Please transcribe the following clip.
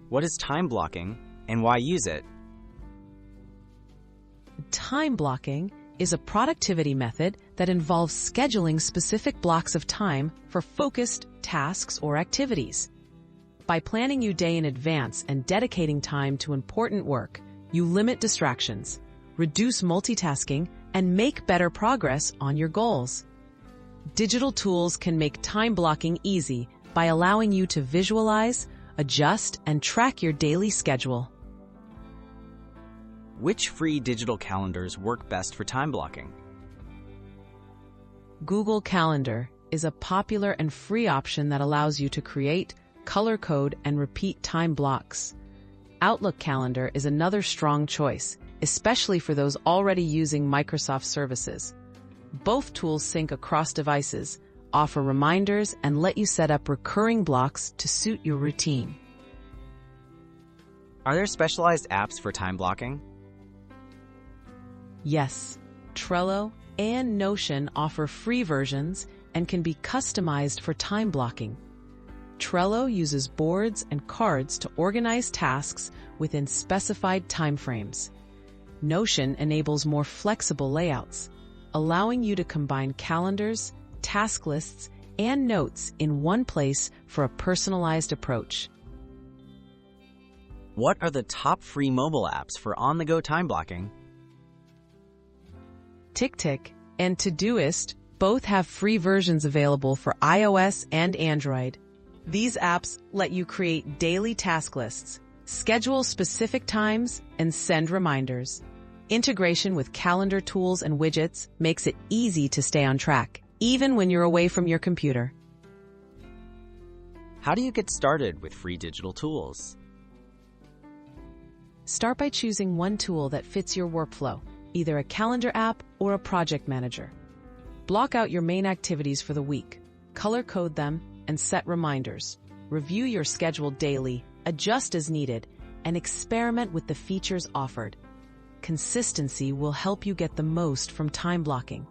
What is time blocking and why use it? Time blocking is a productivity method that involves scheduling specific blocks of time for focused tasks or activities. By planning your day in advance and dedicating time to important work, you limit distractions, reduce multitasking, and make better progress on your goals. Digital tools can make time blocking easy by allowing you to visualize, adjust, and track your daily schedule. Which free digital calendars work best for time blocking? Google Calendar is a popular and free option that allows you to create, color code, and repeat time blocks. Outlook Calendar is another strong choice, especially for those already using Microsoft services. Both tools sync across devices, offer reminders, and let you set up recurring blocks to suit your routine. Are there specialized apps for time blocking? Yes, Trello and Notion offer free versions and can be customized for time blocking. Trello uses boards and cards to organize tasks within specified timeframes. Notion enables more flexible layouts, allowing you to combine calendars, task lists, and notes in one place for a personalized approach. What are the top free mobile apps for on-the-go time blocking? TickTick and Todoist both have free versions available for iOS and Android. These apps let you create daily task lists, schedule specific times, and send reminders. Integration with calendar tools and widgets makes it easy to stay on track, even when you're away from your computer. How do you get started with free digital tools? Start by choosing one tool that fits your workflow, either a calendar app or a project manager. Block out your main activities for the week, color code them, and set reminders. Review your schedule daily, adjust as needed, and experiment with the features offered. Consistency will help you get the most from time blocking.